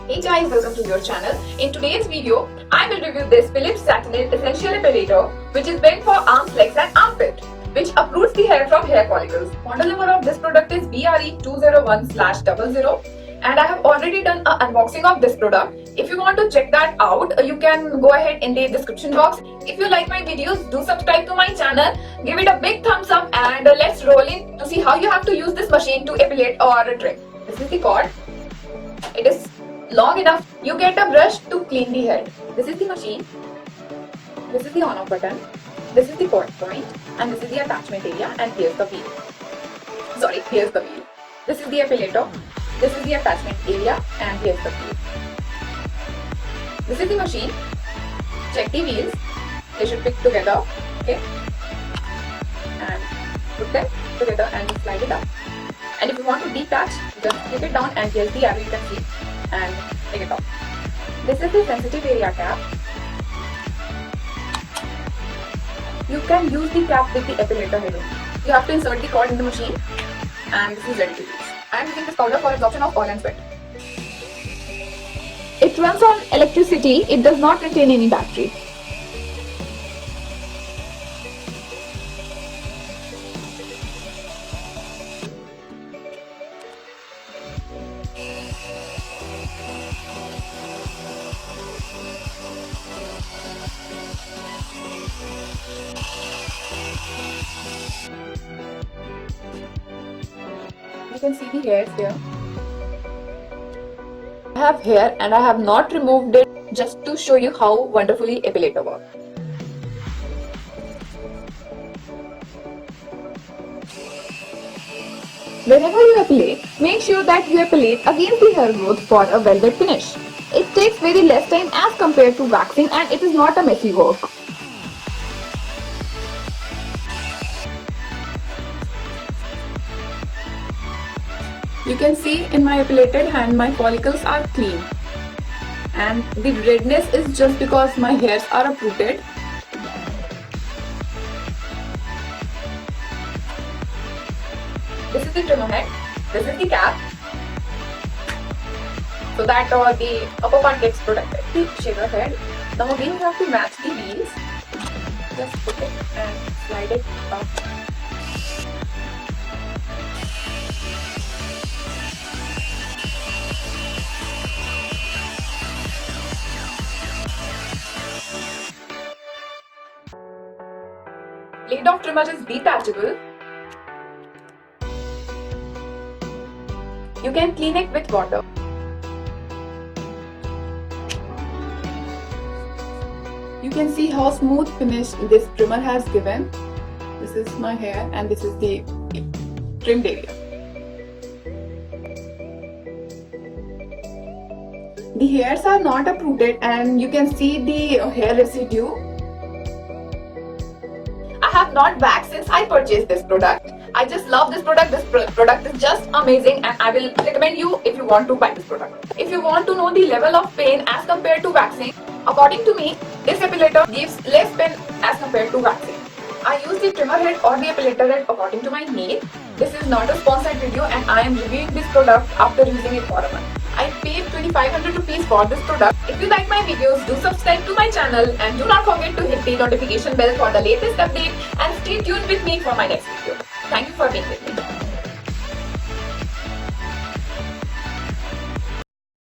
Hey guys, welcome to your channel. In today's video, I will review this Philips satinelle essential epilator, which is meant for arms, legs and armpit, which uproots the hair from hair follicles. Model number of this product is BRE201/00 and I have already done an unboxing of this product. If you want to check that out, you can go ahead in the description box. If you like my videos, do subscribe to my channel, give it a big thumbs up and let's roll in to see how you have to use this machine to epilate or trim. This is the cord. It is long enough. You get a brush to clean the head. This is the machine. This is the on off button. This is the point and this is the attachment area, and here's the wheel. Here's the wheel. This is the epilator. This is the attachment area and here's the wheel. This is the machine. Check the wheels. They should fit together. Okay. And put them together and slide it up. And if you want to detach, just keep it down and here's the arrow you can see and take it off. This is the sensitive area cap. You can use the cap with the epilator head only. You have to insert the cord in the machine and this is ready to use. I am using this powder for absorption of oil and sweat. It runs on electricity. It does not contain any battery. You can see the hairs here. I have hair and I have not removed it just to show you how wonderfully epilator works. Whenever you epilate, make sure that you epilate against the hair growth for a velvet finish. It takes very less time as compared to waxing and it is not a messy work. You can see in my epilated hand my follicles are clean and the redness is just because my hairs are uprooted. This is the trimmer head, this is the cap, so that the upper part gets protected. The shaver head. Now again you have to match the wheels. Just put it and slide it up. Blade of trimmer is detachable. You can clean it with water. You can see how smooth finish this trimmer has given. This is my hair and this is the trimmed area. The hairs are not uprooted and you can see the hair residue. I have not waxed since I purchased this product. I just love this product. This product is just amazing and I will recommend you if you want to buy this product. If you want to know the level of pain as compared to waxing, according to me, this epilator gives less pain as compared to waxing. I use the trimmer head or the epilator head according to my need. This is not a sponsored video and I am reviewing this product after using it for a month. I paid 2,500 rupees for this product. If you like my videos, do subscribe to my channel and do not forget to hit the notification bell for the latest update and stay tuned with me for my next video. Thank you for being with me.